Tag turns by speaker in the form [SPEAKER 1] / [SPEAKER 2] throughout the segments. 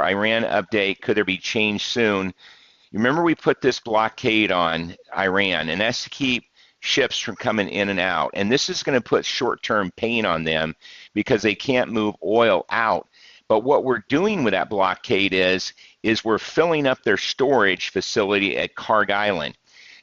[SPEAKER 1] Iran update, could there be change soon? You remember we put this blockade on Iran, and that's to keep ships from coming in and out. And this is going to put short-term pain on them because they can't move oil out. But what we're doing with that blockade is we're filling up their storage facility at Kharg Island.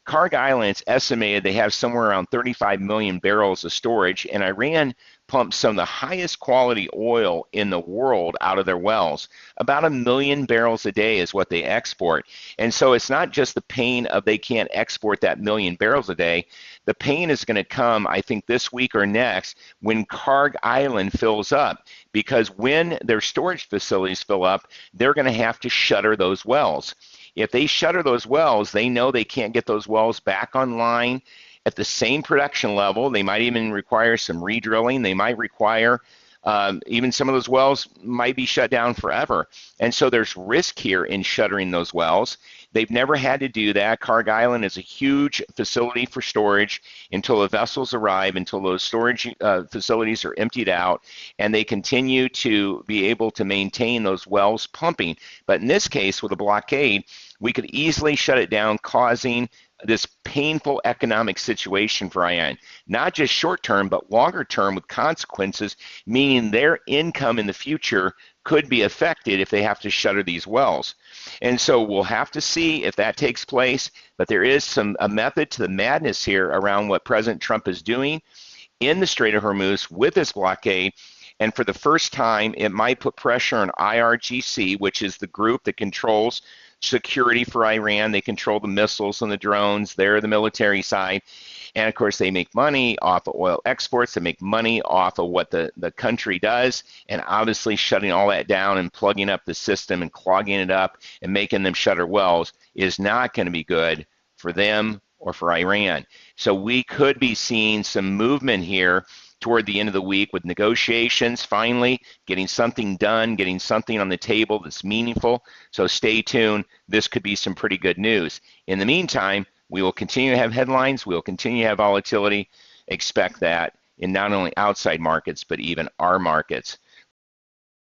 [SPEAKER 1] Kharg Island's estimated they have somewhere around 35 million barrels of storage, and Iran pumps some of the highest quality oil in the world out of their wells. About 1 million barrels a day is what they export. And so it's not just the pain of they can't export that 1 million barrels a day. The pain is going to come, I think, this week or next when Kharg Island fills up, because when their storage facilities fill up, they're going to have to shutter those wells. If they shutter those wells, they know they can't get those wells back online at the same production level. They might even require some re-drilling. They might require even some of those wells might be shut down forever. And so there's risk here in shuttering those wells. They've never had to do that. Kharg Island is a huge facility for storage until the vessels arrive, until those storage facilities are emptied out, and they continue to be able to maintain those wells pumping. But in this case, with a blockade, we could easily shut it down, causing this painful economic situation for Iran, not just short term, but longer term, with consequences, meaning their income in the future could be affected if they have to shutter these wells. And so we'll have to see if that takes place, but there is a method to the madness here around what President Trump is doing in the Strait of Hormuz with this blockade. And for the first time, it might put pressure on IRGC, which is the group that controls security for Iran. They control the missiles and the drones. They're the military side. And of course, they make money off of oil exports. They make money off of what the country does. And obviously, shutting all that down and plugging up the system and clogging it up and making them shutter wells is not going to be good for them or for Iran. So we could be seeing some movement here toward the end of the week with negotiations, finally getting something done, getting something on the table that's meaningful. So stay tuned. This could be some pretty good news. In the meantime, we will continue to have headlines. We will continue to have volatility. Expect that in not only outside markets, but even our markets.